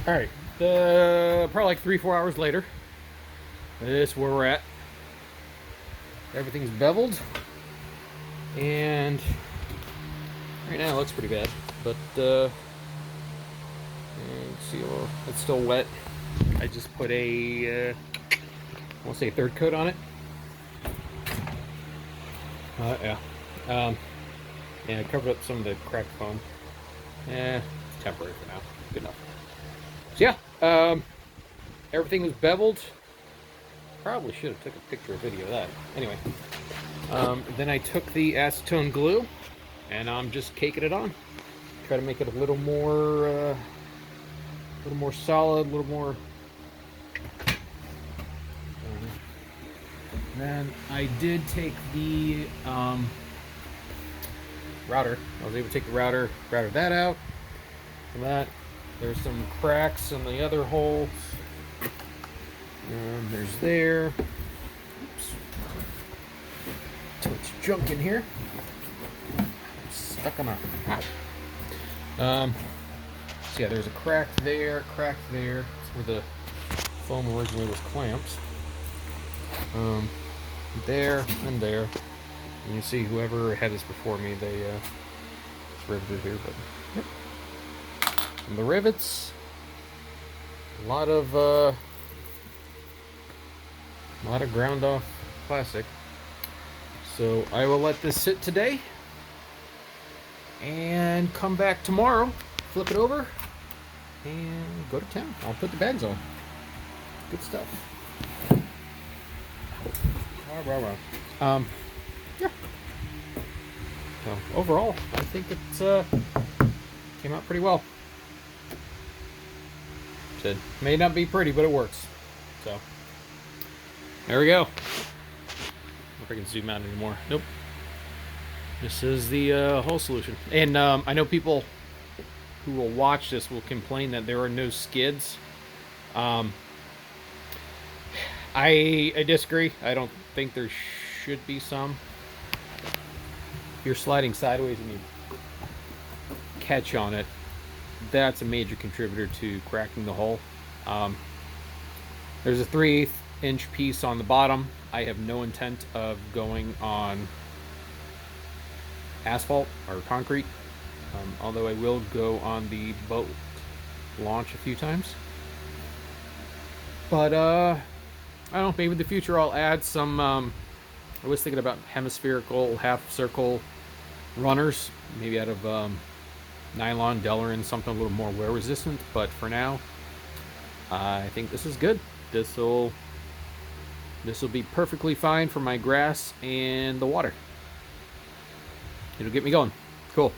All right, probably like 3-4 hours later. This is where we're at. Everything's beveled, and right now it looks pretty bad, but you can see it's still wet. I just put a, I want to say third coat on it. Yeah. Yeah, I covered up some of the cracked foam. Yeah, it's temporary for now. Good enough. So yeah, everything was beveled. Probably should have took a picture or video of that. Anyway, then I took the acetone glue, and I'm just caking it on. Try to make it a little more solid, a little more. Then I did take the router. I was able to take the router that out. From that, there's some cracks in the other holes. There's there. Oops. Too much junk in here. I'm stuck on a hat. So yeah, there's a crack there. That's where the foam originally was clamped. There and there. And you see whoever had this before me, they it's riveted here, but yep. And the rivets, a lot of ground off plastic. So I will let this sit today and come back tomorrow, flip it over, and go to town. I'll put the bags on. Good stuff. Yeah. So overall, I think it came out pretty well. Said may not be pretty, but it works. So there we go. If I can zoom out anymore. Nope. This is the whole solution. And I know people who will watch this will complain that there are no skids. I disagree. I don't think there should be some. If you're sliding sideways and you catch on it, that's a major contributor to cracking the hull. There's a 3/8 inch piece on the bottom. I have no intent of going on asphalt or concrete, although I will go on the boat launch a few times. But I don't know, maybe in the future I'll add some, I was thinking about hemispherical, half circle runners, maybe out of nylon, Delrin, something a little more wear resistant, but for now, I think this is good. This will be perfectly fine for my grass and the water. It'll get me going. Cool.